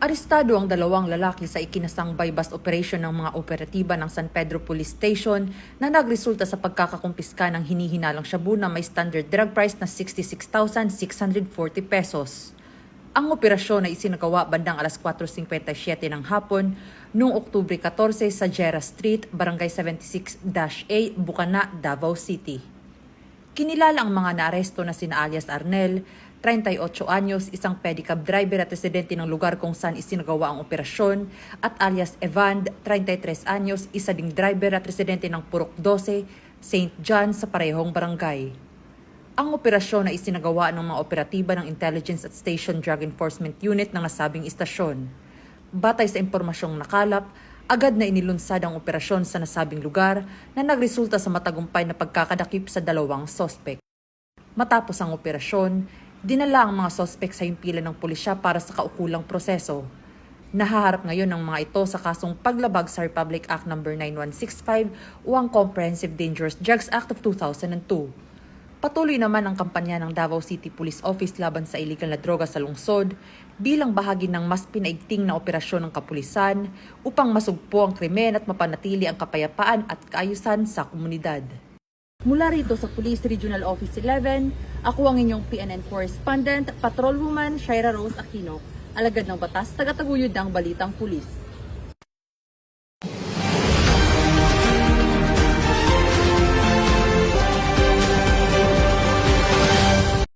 Arestado ang dalawang lalaki sa ikinasang buy-bust operation ng mga operatiba ng San Pedro Police Station na nagresulta sa pagkakakumpiska ng hinihinalang shabu na may standard drug price na 66,640 pesos. Ang operasyon ay isinagawa bandang alas 4:57 ng hapon noong Oktubre 14 sa Jera Street, Barangay 76-A, Bukana, Davao City. Kinilala ang mga naaresto na sina alias Arnel, 38 anyos, isang pedicab driver at residente ng lugar kung saan isinagawa ang operasyon, at alias Evan, 33 anyos, isa ding driver at residente ng Purok 12, St. John sa parehong barangay. Ang operasyon ay isinagawa ng mga operatiba ng Intelligence at Station Drug Enforcement Unit ng nasabing istasyon. Batay sa impormasyong nakalap, agad na inilunsad ang operasyon sa nasabing lugar na nagresulta sa matagumpay na pagkakadakip sa dalawang sospek. Matapos ang operasyon, dinala ang mga sospek sa himpilan ng pulisya para sa kaukulang proseso. Nahaharap ngayon ng mga ito sa kasong paglabag sa Republic Act No. 9165 o ang Comprehensive Dangerous Drugs Act of 2002. Patuloy naman ang kampanya ng Davao City Police Office laban sa iligal na droga sa lungsod bilang bahagi ng mas pinaigting na operasyon ng kapulisan upang masugpo ang krimen at mapanatili ang kapayapaan at kaayusan sa komunidad. Mula rito sa Police Regional Office 11, ako ang inyong PNN correspondent, Patrolwoman Shaira Rose Aquino, alagad ng batas, tagataguyod ng Balitang Pulis.